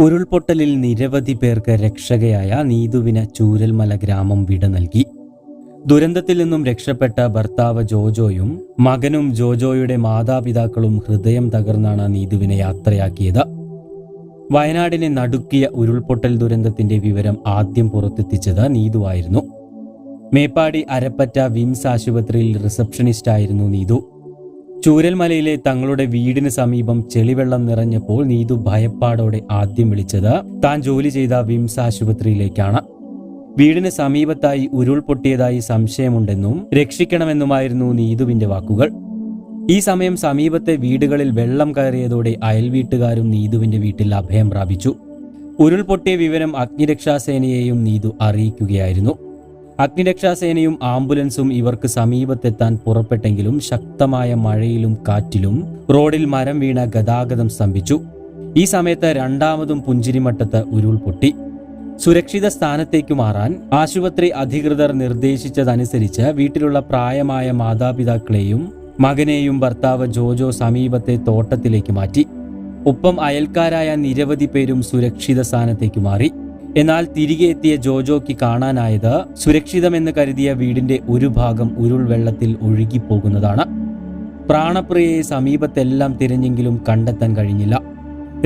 ഉരുൾപൊട്ടലിൽ നിരവധി പേർക്ക് രക്ഷകയായ നീതുവിന് ചൂരൽമല ഗ്രാമം വിട നൽകി. ദുരന്തത്തിൽ നിന്നും രക്ഷപ്പെട്ട ഭർത്താവ് ജോജോയും മകനും ജോജോയുടെ മാതാപിതാക്കളും ഹൃദയം തകർന്നാണ് നീതുവിനെ യാത്രയാക്കിയത്. വയനാടിനെ നടുക്കിയ ഉരുൾപൊട്ടൽ ദുരന്തത്തിന്റെ വിവരം ആദ്യം പുറത്തെത്തിച്ചത് നീതുവായിരുന്നു. മേപ്പാടി അരപ്പറ്റ വിംസ് ആശുപത്രിയിൽ റിസപ്ഷനിസ്റ്റായിരുന്നു നീതു. ചൂരൽമലയിലെ തങ്ങളുടെ വീടിന് സമീപം ചെളിവെള്ളം നിറഞ്ഞപ്പോൾ നീതു ഭയപ്പാടോടെ ആദ്യം വിളിച്ചത് താൻ ജോലി ചെയ്ത വിംസ് ആശുപത്രിയിലേക്കാണ്. വീടിന് സമീപത്തായി ഉരുൾപൊട്ടിയതായി സംശയമുണ്ടെന്നും രക്ഷിക്കണമെന്നുമായിരുന്നു നീതുവിന്റെ വാക്കുകൾ. ഈ സമയം സമീപത്തെ വീടുകളിൽ വെള്ളം കയറിയതോടെ അയൽവീട്ടുകാരും നീതുവിന്റെ വീട്ടിൽ അഭയം പ്രാപിച്ചു. ഉരുൾപൊട്ടിയ വിവരം അഗ്നിരക്ഷാസേനയെയും നീതു അറിയിക്കുകയായിരുന്നു. അഗ്നിരക്ഷാസേനയും ആംബുലൻസും ഇവർക്ക് സമീപത്തെത്താൻ പുറപ്പെട്ടെങ്കിലും ശക്തമായ മഴയിലും കാറ്റിലും റോഡിൽ മരം വീണ ഗതാഗതം സ്തംഭിച്ചു. ഈ സമയത്ത് രണ്ടാമതും പുഞ്ചിരിമട്ടത്ത് ഉരുൾപൊട്ടി. സുരക്ഷിത സ്ഥാനത്തേക്ക് മാറാൻ ആശുപത്രി അധികൃതർ നിർദ്ദേശിച്ചതനുസരിച്ച് വീട്ടിലുള്ള പ്രായമായ മാതാപിതാക്കളെയും മകനെയും ഭർത്താവ് ജോജോ സമീപത്തെ തോട്ടത്തിലേക്ക് മാറ്റി. ഒപ്പം അയൽക്കാരായ നിരവധി പേരും സുരക്ഷിത സ്ഥാനത്തേക്ക് മാറി. എന്നാൽ തിരികെ എത്തിയ ജോജോയ്ക്ക് കാണാനായത് സുരക്ഷിതമെന്ന് കരുതിയ വീടിന്റെ ഒരു ഭാഗം ഉരുൾവെള്ളത്തിൽ ഒഴുകിപ്പോകുന്നതാണ്. പ്രാണപ്രിയയെ സമീപത്തെല്ലാം തിരഞ്ഞെങ്കിലും കണ്ടെത്താൻ കഴിഞ്ഞില്ല.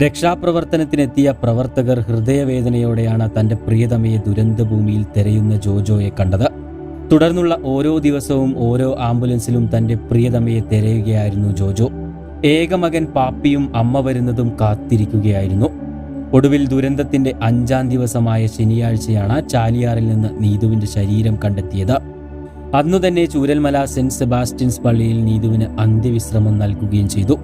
രക്ഷാപ്രവർത്തനത്തിനെത്തിയ പ്രവർത്തകർ ഹൃദയവേദനയോടെയാണ് തന്റെ പ്രിയതമയെ ദുരന്തഭൂമിയിൽ തിരയുന്ന ജോജോയെ കണ്ടത്. തുടർന്നുള്ള ഓരോ ദിവസവും ഓരോ ആംബുലൻസിലും തന്റെ പ്രിയതമയെ തിരയുകയായിരുന്നു ജോജോ. ഏകമകൻ പാപ്പിയും അമ്മ വരുന്നതും കാത്തിരിക്കുകയായിരുന്നു. ഒടുവിൽ ദുരന്തത്തിന്റെ 5ാം ദിവസമായ ശനിയാഴ്ചയാണ് ചാലിയാറിൽ നിന്ന് നീതുവിന്റെ ശരീരം കണ്ടെത്തിയത്. അന്നുതന്നെ ചൂരൽമല സെന്റ് സെബാസ്റ്റ്യൻസ് പള്ളിയിൽ നീതുവിന് അന്ത്യവിശ്രമം നൽകുകയും ചെയ്തു.